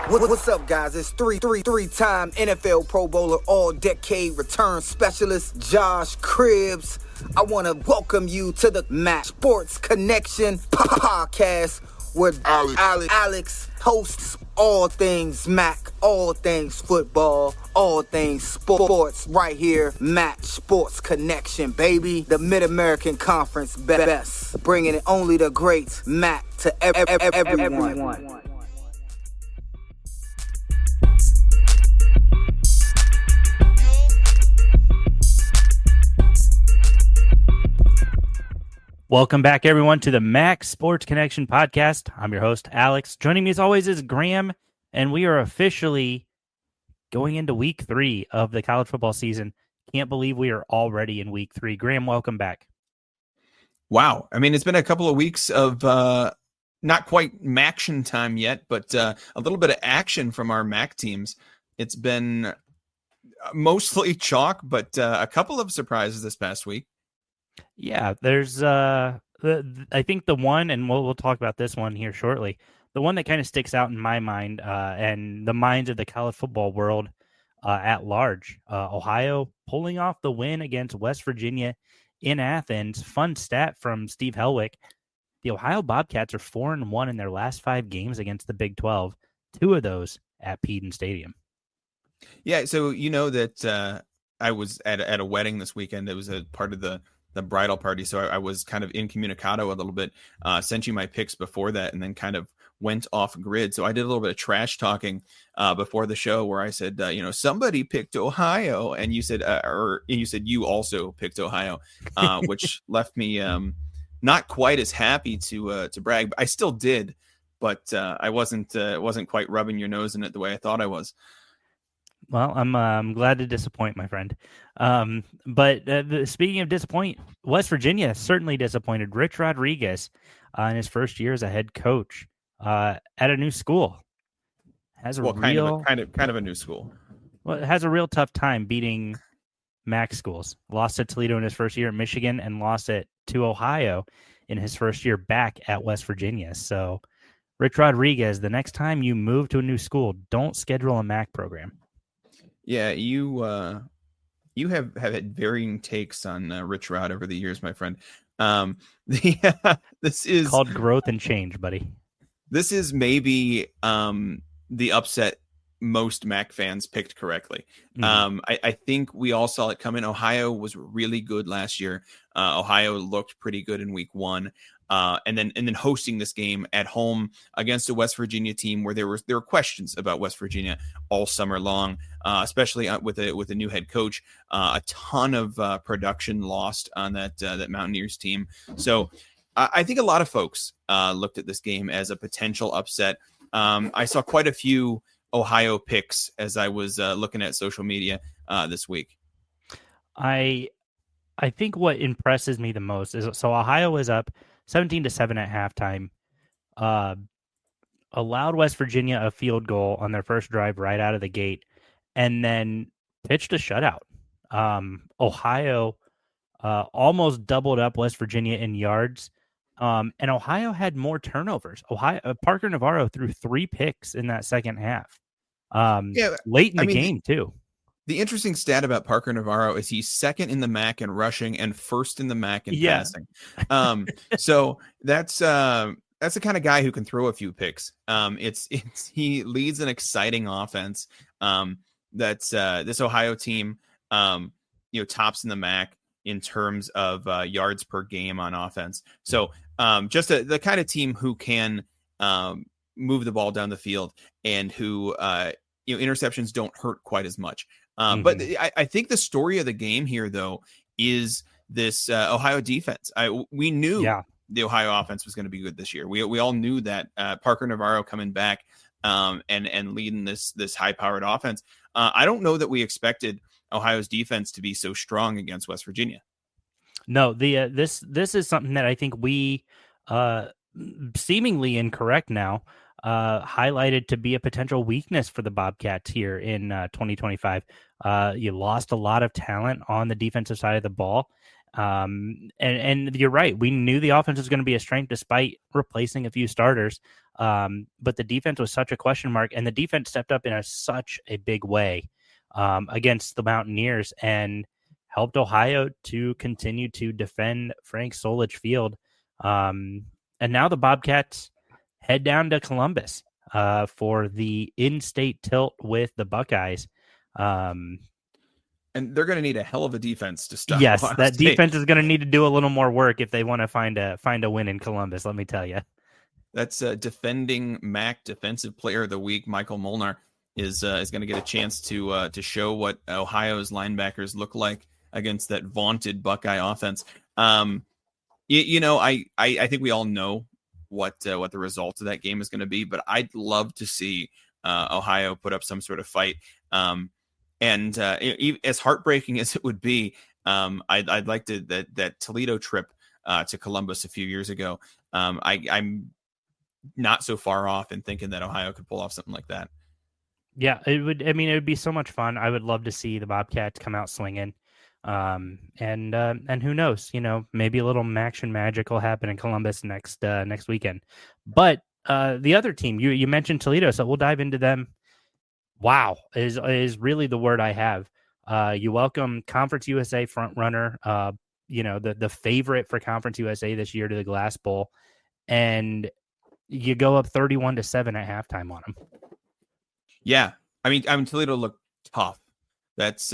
What's up, guys? It's three-time NFL Pro Bowler, all-decade return specialist, Josh Cribbs. I want to welcome you to the Mac Sports Connection podcast, where Alex hosts all things Mac, all things football, all things sports, right here, Mac Sports Connection, baby. The Mid-American Conference best, bringing it only the great Mac to everyone. Welcome back, everyone, to the Mac Sports Connection podcast. I'm your host, Alex. Joining me, as always, is Graham, and we are officially going into week 3 of the college football season. Can't believe we are already in week 3. Graham, welcome back. Wow. I mean, it's been a couple of weeks of not quite Maction time yet, but a little bit of action from our Mac teams. It's been mostly chalk, but a couple of surprises this past week. Yeah, there's I think the one, and we'll talk about this one here shortly, the one that kind of sticks out in my mind and the minds of the college football world at large. Ohio pulling off the win against West Virginia in Athens. Fun stat from Steve Helwick. The Ohio Bobcats are 4-1 in their last 5 games against the Big 12, 2 of those at Peden Stadium. Yeah, so you know that I was at a wedding this weekend. It was a part of the bridal party, so I was kind of incommunicado a little bit, sent you my picks before that, and then kind of went off grid. So I did a little bit of trash talking before the show, where I said, somebody picked Ohio, and you said, you also picked Ohio, which left me not quite as happy to brag. But I still did, but I wasn't quite rubbing your nose in it the way I thought I was. Well, I'm glad to disappoint, my friend. But speaking of disappoint, West Virginia certainly disappointed. Rich Rodriguez, in his first year as a head coach at a new school, has a kind of a new school. Well, it has a real tough time beating MAC schools. Lost to Toledo in his first year at Michigan, and lost it to Ohio in his first year back at West Virginia. So, Rich Rodriguez, the next time you move to a new school, don't schedule a MAC program. Yeah, you have had varying takes on Rich Rod over the years, my friend. This is called growth and change, buddy. This is maybe the upset most MAC fans picked correctly. Mm-hmm. I think we all saw it coming. Ohio was really good last year. Ohio looked pretty good in week 1. And then hosting this game at home against a West Virginia team where there were questions about West Virginia all summer long, especially with a new head coach. A ton of production lost on that Mountaineers team. So I think a lot of folks looked at this game as a potential upset. I saw quite a few Ohio picks as I was looking at social media this week. I think what impresses me the most is, so Ohio is up 17-7 at halftime, allowed West Virginia a field goal on their first drive right out of the gate, and then pitched a shutout. Ohio almost doubled up West Virginia in yards, and Ohio had more turnovers. Parker Navarro threw 3 picks in that second half, late in the game too. The interesting stat about Parker Navarro is he's second in the MAC in rushing and first in the MAC in passing. So that's the kind of guy who can throw a few picks. He leads an exciting offense. That's this Ohio team, tops in the MAC in terms of yards per game on offense. So just the kind of team who can move the ball down the field and who interceptions don't hurt quite as much. But I think the story of the game here, though, is this Ohio defense. We knew the Ohio offense was going to be good this year. We all knew that Parker Navarro coming back and leading this high-powered offense. I don't know that we expected Ohio's defense to be so strong against West Virginia. No, this is something that I think we seemingly incorrect now highlighted to be a potential weakness for the Bobcats here in 2025. You lost a lot of talent on the defensive side of the ball. And you're right. We knew the offense was going to be a strength despite replacing a few starters. But the defense was such a question mark, and the defense stepped up in such a big way against the Mountaineers and helped Ohio to continue to defend Frank Solich Field. And now the Bobcats head down to Columbus for the in-state tilt with the Buckeyes. And they're going to need a hell of a defense to stop. Yes, Ohio that State. defense is going to need to do a little more work if they want to find a win in Columbus. Let me tell you. That's defending MAC Defensive Player of the Week. Michael Molnar is going to get a chance to show what Ohio's linebackers look like against that vaunted Buckeye offense. I think we all know what the result of that game is going to be, but I'd love to see Ohio put up some sort of fight. And as heartbreaking as it would be, I'd like to that Toledo trip to Columbus a few years ago. I'm not so far off in thinking that Ohio could pull off something like that. Yeah, it would. I mean, it would be so much fun. I would love to see the Bobcats come out swinging. And who knows? Maybe a little action magic will happen in Columbus next weekend. But the other team, you mentioned Toledo, so we'll dive into them. Wow, is really the word I have. You welcome Conference USA front runner, the favorite for Conference USA this year to the Glass Bowl, and you go up 31-7 at halftime on them. Yeah, I mean Toledo looked tough. That's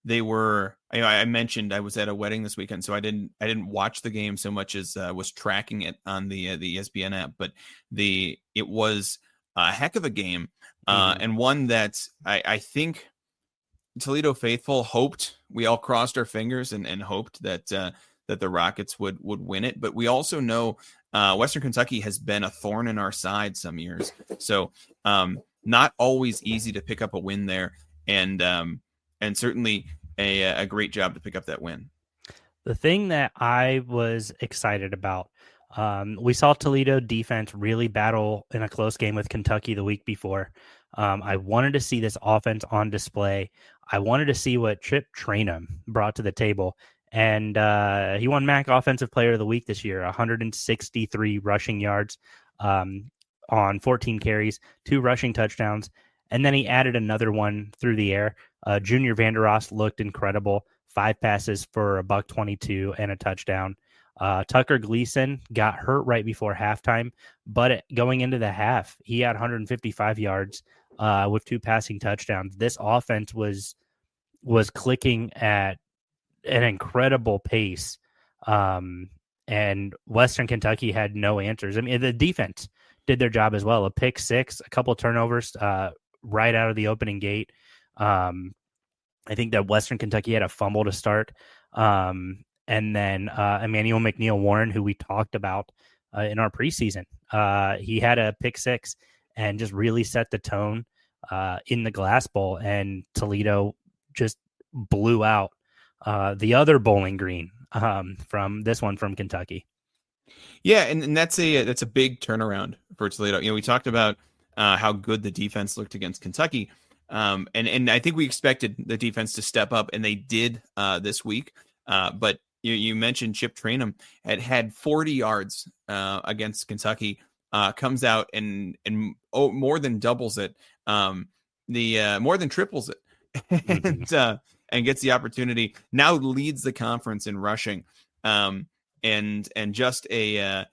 they were. I mentioned I was at a wedding this weekend, so I didn't watch the game so much as was tracking it on the ESPN app. But it was a heck of a game, and one that I think Toledo faithful hoped. We all crossed our fingers and hoped that the Rockets would win it. But we also know Western Kentucky has been a thorn in our side some years, so not always easy to pick up a win there, and certainly a great job to pick up that win. The thing that I was excited about, we saw Toledo defense really battle in a close game with Kentucky the week before. I wanted to see this offense on display. I wanted to see what Chip Trainum brought to the table. And he won MAC Offensive Player of the Week this year, 163 rushing yards on 14 carries, 2 rushing touchdowns. And then he added another one through the air. Junior Vanderost looked incredible. 5 passes for $122 and a touchdown. Tucker Gleason got hurt right before halftime, but going into the half, he had 155 yards with 2 passing touchdowns. This offense was clicking at an incredible pace, and Western Kentucky had no answers. I mean, the defense did their job as well. A pick 6, a couple turnovers right out of the opening gate. I think that Western Kentucky had a fumble to start. And then Emmanuel McNeil-Warren, who we talked about in our preseason, he had a pick 6 and just really set the tone in the Glass Bowl. And Toledo just blew out the other Bowling Green from Kentucky. Yeah, and that's a big turnaround for Toledo. We talked about how good the defense looked against Kentucky. And I think we expected the defense to step up, and they did this week. But you mentioned Chip Trainum had 40 yards against Kentucky, comes out and more than doubles it, more than triples it, and gets the opportunity. Now leads the conference in rushing, and just a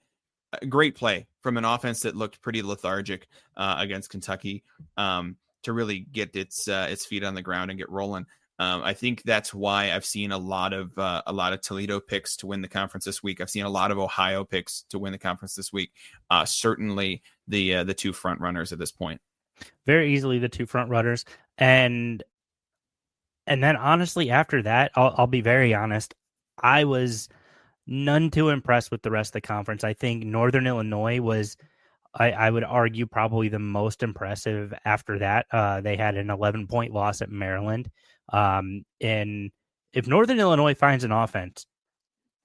great play from an offense that looked pretty lethargic against Kentucky. To really get its feet on the ground and get rolling. I think that's why I've seen a lot of Toledo picks to win the conference this week. I've seen a lot of Ohio picks to win the conference this week. Certainly the 2 front runners at this point. Very easily the 2 front runners, and then honestly after that, I'll be very honest, I was none too impressed with the rest of the conference. I think Northern Illinois was, I would argue, probably the most impressive after that. They had an 11-point loss at Maryland. And if Northern Illinois finds an offense,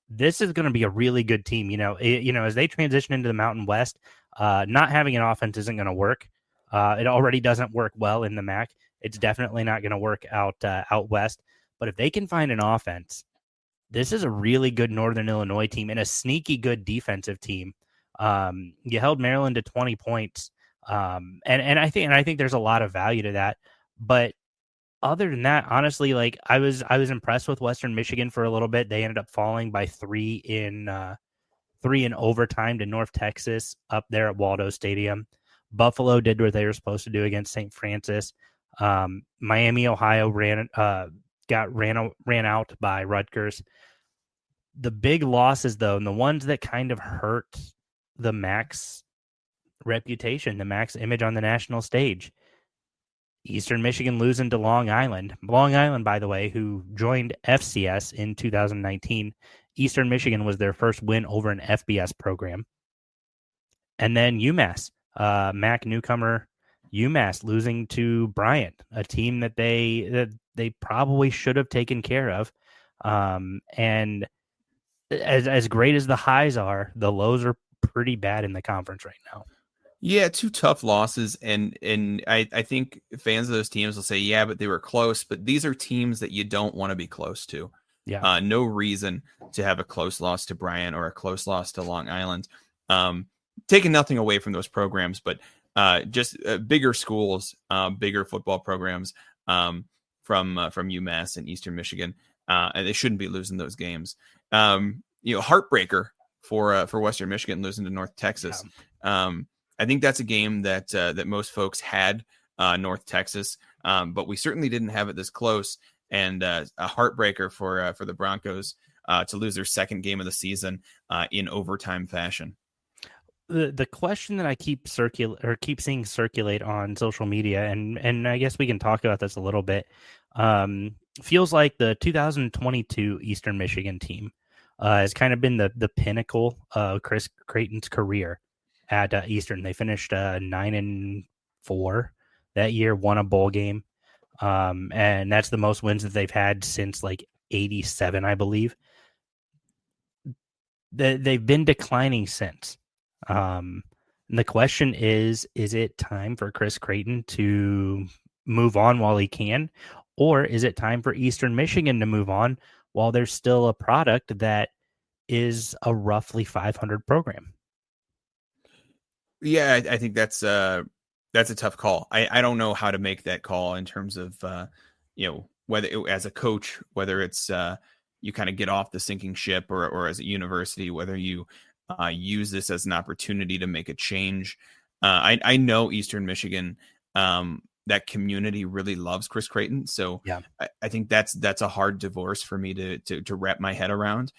this is going to be a really good team. As they transition into the Mountain West, not having an offense isn't going to work. It already doesn't work well in the MAC. It's definitely not going to work out west. But if they can find an offense, this is a really good Northern Illinois team and a sneaky good defensive team. You held Maryland to 20 points. And I think there's a lot of value to that. But other than that, honestly, like I was impressed with Western Michigan for a little bit. They ended up falling by three in overtime to North Texas up there at Waldo Stadium. Buffalo did what they were supposed to do against St. Francis. Miami, Ohio ran out by Rutgers. The big losses, though, and the ones that kind of hurt the MAC's reputation, the MAC's image on the national stage. Eastern Michigan losing to Long Island. Long Island, by the way, who joined FCS in 2019. Eastern Michigan was their first win over an FBS program. And then UMass, MAC newcomer UMass losing to Bryant, a team that they probably should have taken care of. And as great as the highs are, the lows are pretty bad in the conference right now. Yeah, two tough losses, and I think fans of those teams will say, yeah, but they were close. But these are teams that you don't want to be close to. Yeah, no reason to have a close loss to Bryant or a close loss to Long Island. Taking nothing away from those programs, but just bigger schools, bigger football programs from UMass and Eastern Michigan, and they shouldn't be losing those games. Heartbreaker for Western Michigan losing to North Texas. Yeah. I think that's a game that most folks had North Texas, but we certainly didn't have it this close. And a heartbreaker for the Broncos to lose their second game of the season in overtime fashion. The question that I keep seeing circulate on social media, and I guess we can talk about this a little bit, feels like the 2022 Eastern Michigan team has kind of been the pinnacle of Chris Creighton's career at Eastern. They finished 9-4 that year, won a bowl game, and that's the most wins that they've had since like 87, I believe. They've been declining since. The question is it time for Chris Creighton to move on while he can, or is it time for Eastern Michigan to move on while there's still a product that is a roughly 500 program? Yeah, I think that's a tough call. I don't know how to make that call in terms of, whether as a coach, whether it's you kind of get off the sinking ship or as a university, whether you use this as an opportunity to make a change. I know Eastern Michigan, that community really loves Chris Creighton. So yeah. I think that's a hard divorce for me to wrap my head around.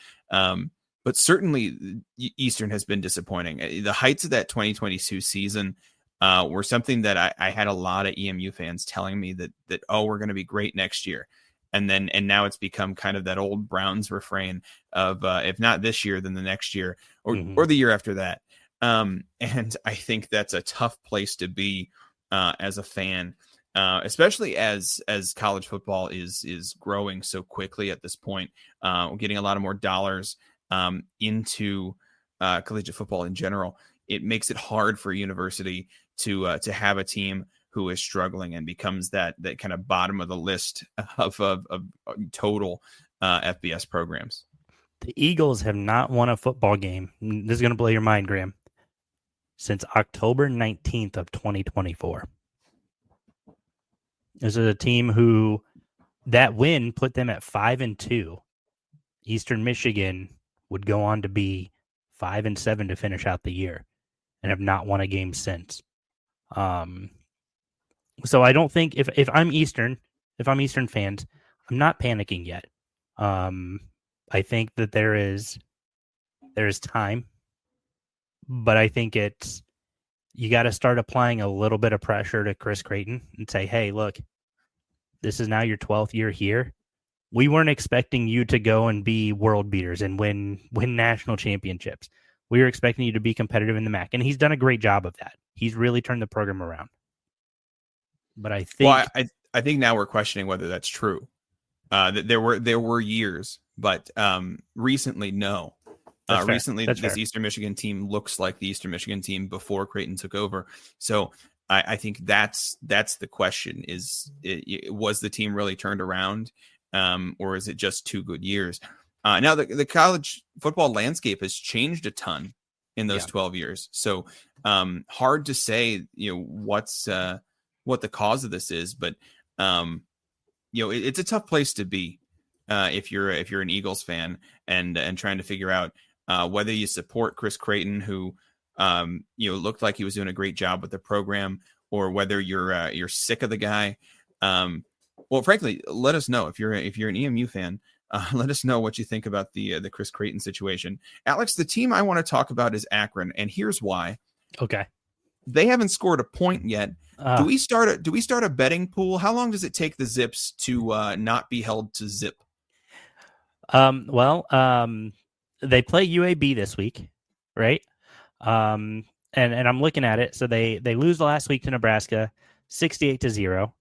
But certainly Eastern has been disappointing. The heights of that 2022 season were something that I had a lot of EMU fans telling me that we're going to be great next year. And now it's become kind of that old Browns refrain of if not this year, then the next year or the year after that. And I think that's a tough place to be as a fan, especially as college football is growing so quickly at this point. We're getting a lot of more dollars into collegiate football in general. It makes it hard for a university to have a team who is struggling and becomes that kind of bottom of the list of total FBS programs. The Eagles have not won a football game. This is going to blow your mind, Graham. Since October 19th of 2024. This is a team who that win put them at 5-2. Eastern Michigan would go on to be 5-7 to finish out the year and have not won a game since. So I don't think if I'm Eastern fans, I'm not panicking yet. I think that there is time, but I think you got to start applying a little bit of pressure to Chris Creighton and say, hey, look, this is now your 12th year here. We weren't expecting you to go and be world beaters and win national championships. We were expecting you to be competitive in the MAC, and he's done a great job of that. He's really turned the program around. But I think, well, I think now we're questioning whether that's true. There were years, but recently, no. Recently, this fair. Eastern Michigan team looks like the Eastern Michigan team before Creighton took over. So I think that's the question: was the team really turned around, or is it just 2 good years? Now the college football landscape has changed a ton in those 12 years. So hard to say, what the cause of this is, but it's a tough place to be if you're an Eagles fan and trying to figure out whether you support Chris Creighton, who looked like he was doing a great job with the program, or whether you're sick of the guy. Well, frankly, let us know if you're an EMU fan. Let us know what you think about the Chris Creighton situation. Alex, the team I want to talk about is Akron, and here's why. Okay. They haven't scored a point yet. Do we start a betting pool? How long does it take the Zips to not be held to zip? They play UAB this week, right? And I'm looking at it. So they lose last week to Nebraska, 68-0.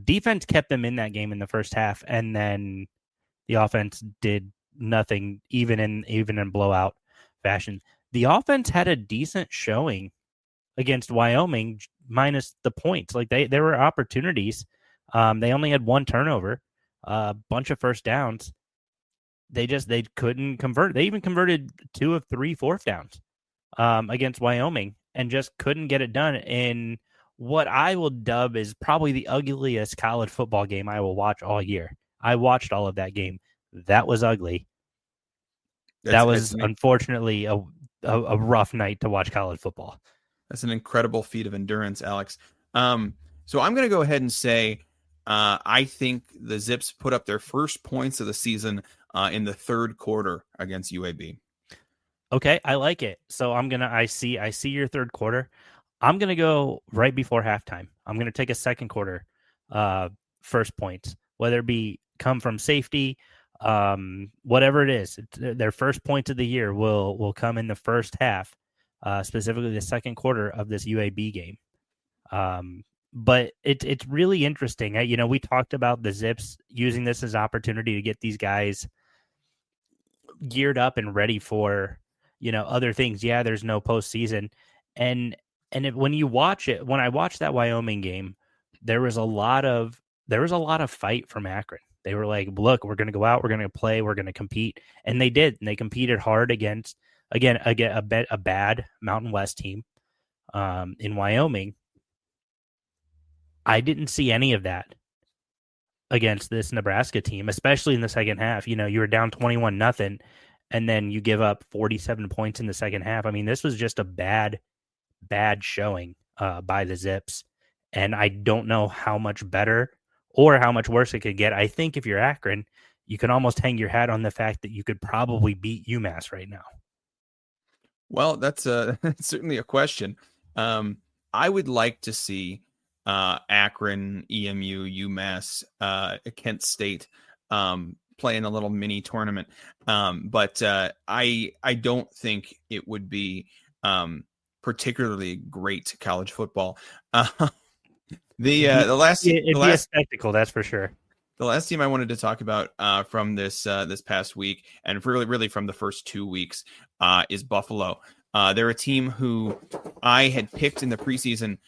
Defense kept them in that game in the first half, and then the offense did nothing, even in blowout fashion. The offense had a decent showing against Wyoming, minus the points. Like there were opportunities. They only had one turnover, a bunch of first downs. They couldn't convert. They even converted 2 of 3 fourth downs against Wyoming, and just couldn't get it done in what I will dub is probably the ugliest college football game I will watch all year. I watched all of that game. That was ugly. That was unfortunately a rough night to watch college football. That's an incredible feat of endurance, Alex. So I'm going to go ahead and say I think the Zips put up their first points of the season in the third quarter against UAB. Okay, I like it. So I see your third quarter. I'm going to go right before halftime. I'm going to take a second quarter first points, whether it be come from safety, whatever it is. Their first points of the year will come in the first half, specifically the second quarter of this UAB game. But it's really interesting. We talked about the Zips using this as an opportunity to get these guys geared up and ready for, other things. Yeah, there's no postseason. And when you watch it, when I watched that Wyoming game, there was a lot of fight from Akron. They were like, look, we're going to go out, we're going to play, we're going to compete. And they did. And they competed hard against, again, a bad Mountain West team in Wyoming. I didn't see any of that against this Nebraska team, especially in the second half. You were down 21-0, and then you give up 47 points in the second half. I mean, this was just a bad showing by the Zips. And I don't know how much better or how much worse it could get. I think if you're Akron, you can almost hang your hat on the fact that you could probably beat UMass right now. Well, that's certainly a question. I would like to see Akron, EMU, UMass, Kent State playing a little mini tournament. But I don't think it would be particularly great college football. The last a spectacle, that's for sure. The last team I wanted to talk about from this past week, and really from the first 2 weeks, is Buffalo. They're a team who I had picked in the preseason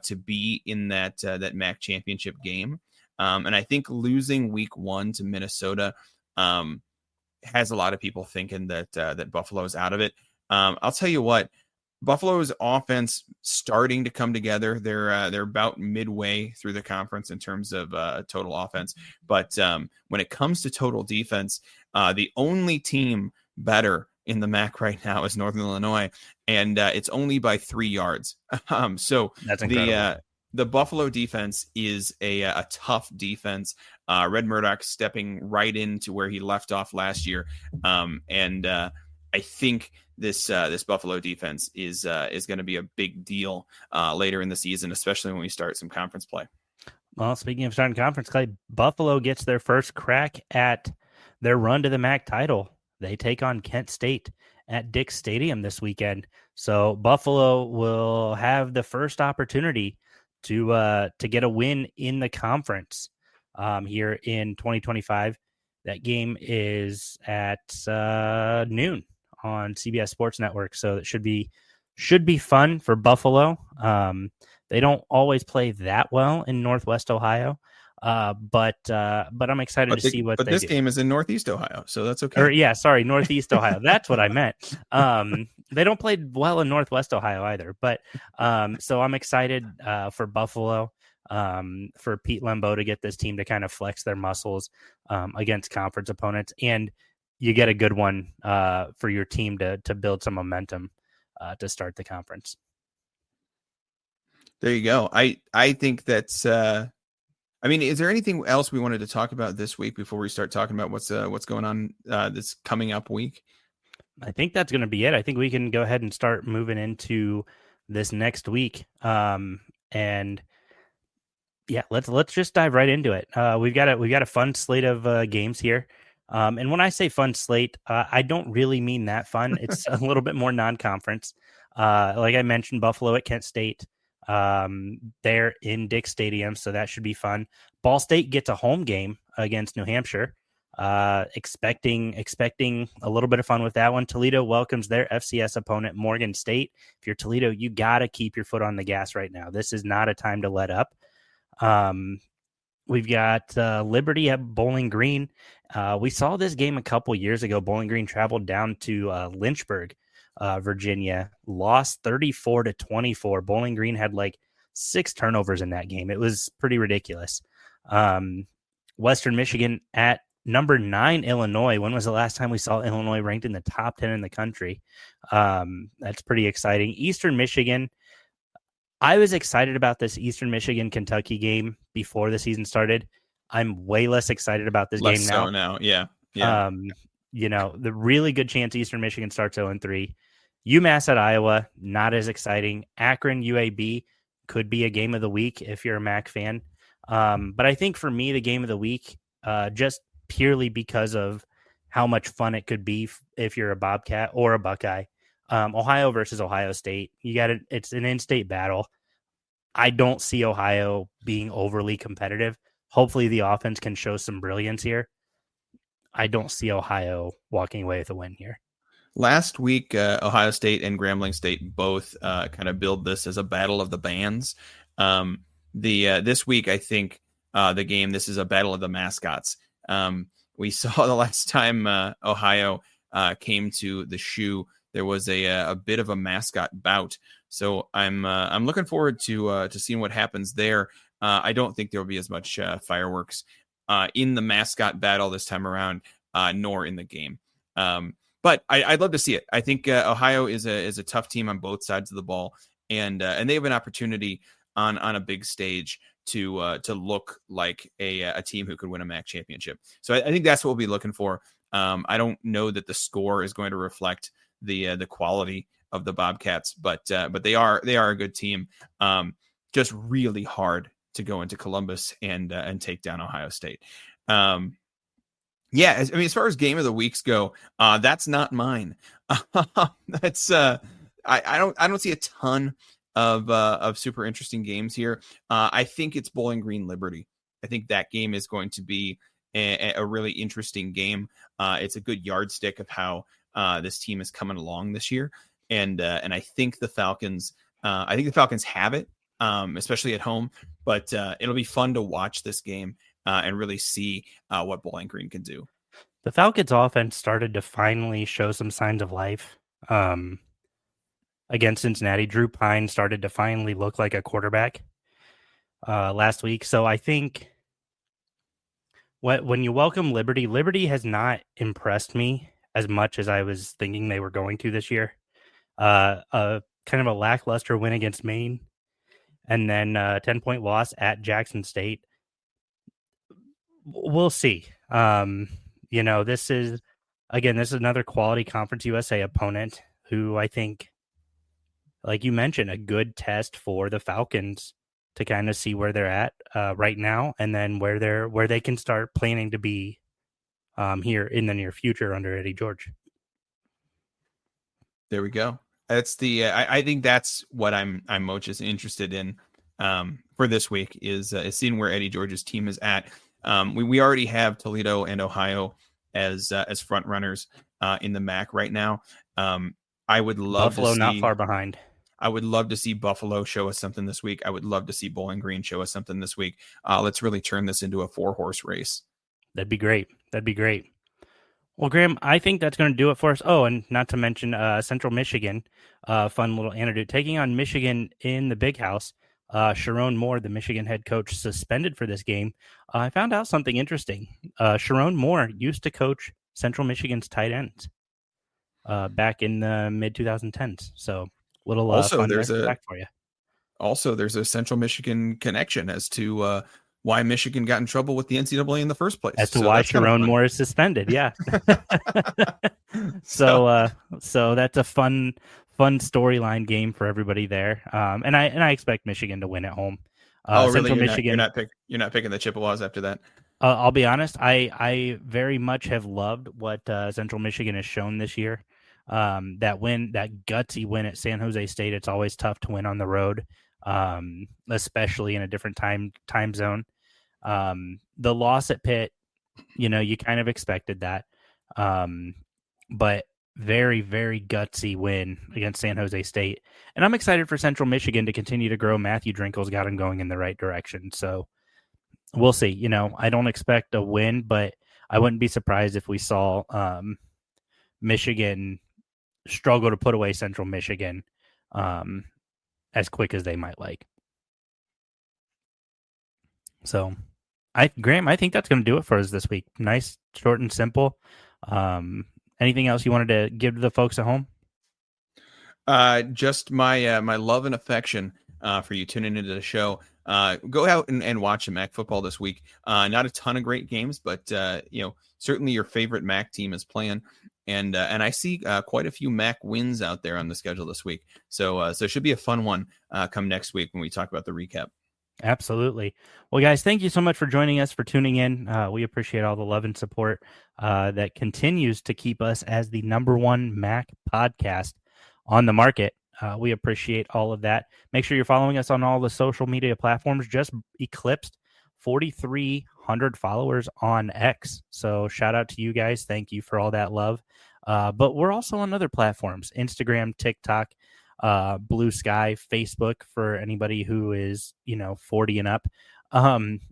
to be in that MAC championship game, and I think losing week 1 to Minnesota has a lot of people thinking that Buffalo's out of it. I'll tell you what. Buffalo's offense starting to come together. They're about midway through the conference in terms of total offense. But when it comes to total defense, the only team better in the MAC right now is Northern Illinois, and it's only by 3 yards. So that's incredible. The Buffalo defense is a tough defense. Red Murdoch stepping right into where he left off last year, and I think this Buffalo defense is going to be a big deal later in the season, especially when we start some conference play. Well, speaking of starting conference play, Buffalo gets their first crack at their run to the MAC title. They take on Kent State at Dick's Stadium this weekend. So Buffalo will have the first opportunity to get a win in the conference here in 2025. That game is at noon on CBS Sports Network, so it should be fun for Buffalo. They don't always play that well in Northwest Ohio, But I'm excited to see what but they this do. game is in Northeast Ohio, so that's okay. Or yeah, sorry, Northeast Ohio. That's what I meant. They don't play well in Northwest Ohio either. But so I'm excited for Buffalo, for Pete Lembo to get this team to kind of flex their muscles against conference opponents, and you get a good one for your team to build some momentum to start the conference. There you go. I think that's. I mean, is there anything else we wanted to talk about this week before we start talking about what's going on this coming up week? I think that's going to be it. I think we can go ahead and start moving into this next week. And yeah, let's just dive right into it. We've got a fun slate of games here. And when I say fun slate, I don't really mean that fun. It's a little bit more non-conference. Like I mentioned, Buffalo at Kent State. They're in Dick Stadium, so that should be fun. Ball State gets a home game against New Hampshire. Expecting a little bit of fun with that one. Toledo welcomes their FCS opponent, Morgan State. If you're Toledo, you got to keep your foot on the gas right now. This is not a time to let up. We've got Liberty at Bowling Green. We saw this game a couple years ago. Bowling Green traveled down to Lynchburg, Virginia, lost 34-24. Bowling Green had like 6 turnovers in that game. It was pretty ridiculous. Western Michigan at number 9, Illinois. When was the last time we saw Illinois ranked in the top 10 in the country? That's pretty exciting. Eastern Michigan. I was excited about this Eastern Michigan Kentucky game before the season started. I'm way less excited about this game now. Now, yeah. The really good chance Eastern Michigan starts 0-3. UMass at Iowa, not as exciting. Akron UAB could be a game of the week if you're a MAC fan. But I think for me, the game of the week, just purely because of how much fun it could be if you're a Bobcat or a Buckeye. Ohio versus Ohio State. It's an in-state battle. I don't see Ohio being overly competitive. Hopefully the offense can show some brilliance here. I don't see Ohio walking away with a win here. Last week, Ohio State and Grambling State both kind of billed this as a battle of the bands. This week, I think this is a battle of the mascots. We saw the last time Ohio came to the shoe, there was a bit of a mascot bout. So I'm looking forward to seeing what happens there. I don't think there will be as much fireworks in the mascot battle this time around, nor in the game. But I'd love to see it. I think Ohio is a tough team on both sides of the ball, and they have an opportunity on a big stage to look like a team who could win a MAC championship. So I think that's what we'll be looking for. I don't know that the score is going to reflect the quality of the Bobcats, but they are a good team. Just really hard to go into Columbus and take down Ohio State. As far as game of the weeks go, that's not mine. That's I don't see a ton of super interesting games here. I think it's Bowling Green Liberty. I think that game is going to be a really interesting game. It's a good yardstick of how this team is coming along this year, and I think the Falcons. I think the Falcons have it, especially at home. But it'll be fun to watch this game and really see what Bowling Green can do. The Falcons' offense started to finally show some signs of life. Against Cincinnati, Drew Pine started to finally look like a quarterback last week. So I think when you welcome Liberty, Liberty has not impressed me as much as I was thinking they were going to this year. Kind of a lackluster win against Maine, and then a 10-point loss at Jackson State. We'll see. This is another quality Conference USA opponent who I think, like you mentioned, a good test for the Falcons to kind of see where they're at right now, and then where they can start planning to be here in the near future under Eddie George. There we go. That's I think that's what I'm most interested in for this week is seeing where Eddie George's team is at. We already have Toledo and Ohio as front runners in the MAC right now. I would love Buffalo to see, not far behind. I would love to see Buffalo show us something this week. I would love to see Bowling Green show us something this week. Let's really turn this into a 4-horse race. That'd be great. Well, Graham, I think that's going to do it for us. Oh, and not to mention Central Michigan, fun little anecdote, taking on Michigan in the Big House. Sharon Moore, the Michigan head coach, suspended for this game. I found out something interesting. Sharon Moore used to coach Central Michigan's tight ends back in the mid-2010s. So little fun fact for you. Also, there's a Central Michigan connection as to why Michigan got in trouble with the NCAA in the first place. As to why Sharon Moore is suspended, yeah. So that's a fun storyline game for everybody there. And I expect Michigan to win at home. Really? Central Michigan. You're not picking the Chippewas after that. I'll be honest. I very much have loved what Central Michigan has shown this year. That gutsy win at San Jose State. It's always tough to win on the road, especially in a different time zone. The loss at Pitt, you kind of expected that. But very, very gutsy win against San Jose State. And I'm excited for Central Michigan to continue to grow. Matthew Drinkle's got him going in the right direction. So we'll see. I don't expect a win, but I wouldn't be surprised if we saw Michigan struggle to put away Central Michigan as quick as they might like. So, Graham, I think that's going to do it for us this week. Nice, short, and simple. Anything else you wanted to give to the folks at home? Just my love and affection for you tuning into the show. Go out and watch some MAC football this week. Not a ton of great games, but certainly your favorite MAC team is playing. And I see quite a few MAC wins out there on the schedule this week. So it should be a fun one come next week when we talk about the recap. Absolutely. Well, guys, thank you so much for joining us, for tuning in. We appreciate all the love and support that continues to keep us as the #1 MAC podcast on the market. We appreciate all of that. Make sure you're following us on all the social media platforms. Just eclipsed 4,300 followers on X. So shout out to you guys. Thank you for all that love. But we're also on other platforms: Instagram, TikTok, Blue Sky, Facebook for anybody who is 40 and up.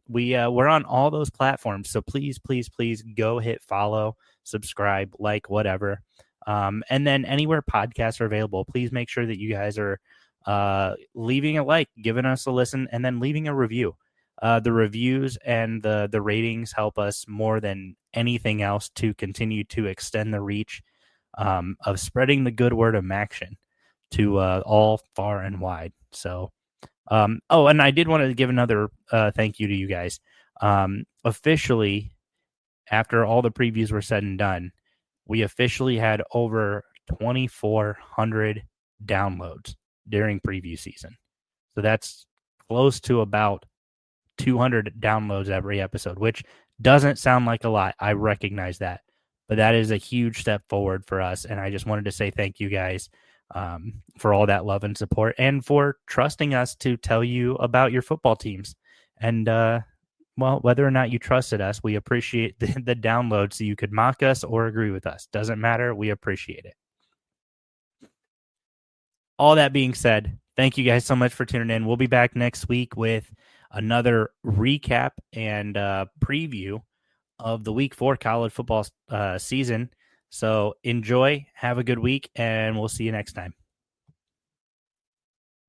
We're on all those platforms, so please go hit follow, subscribe, like, whatever. And then anywhere podcasts are available, please make sure that you guys are leaving a like, giving us a listen, and then leaving a review. The reviews and the ratings help us more than anything else to continue to extend the reach of spreading the good word of Maction to all far and wide. So, and I did want to give another thank you to you guys. Officially, after all the previews were said and done, we officially had over 2,400 downloads during preview season. So that's close to about 200 downloads every episode, which doesn't sound like a lot. I recognize that, but that is a huge step forward for us. And I just wanted to say thank you guys for all that love and support, and for trusting us to tell you about your football teams. And whether or not you trusted us, we appreciate the download, so you could mock us or agree with us. Doesn't matter. We appreciate it. All that being said, thank you guys so much for tuning in. We'll be back next week with another recap and preview of the Week 4 college football season. So enjoy, have a good week, and we'll see you next time.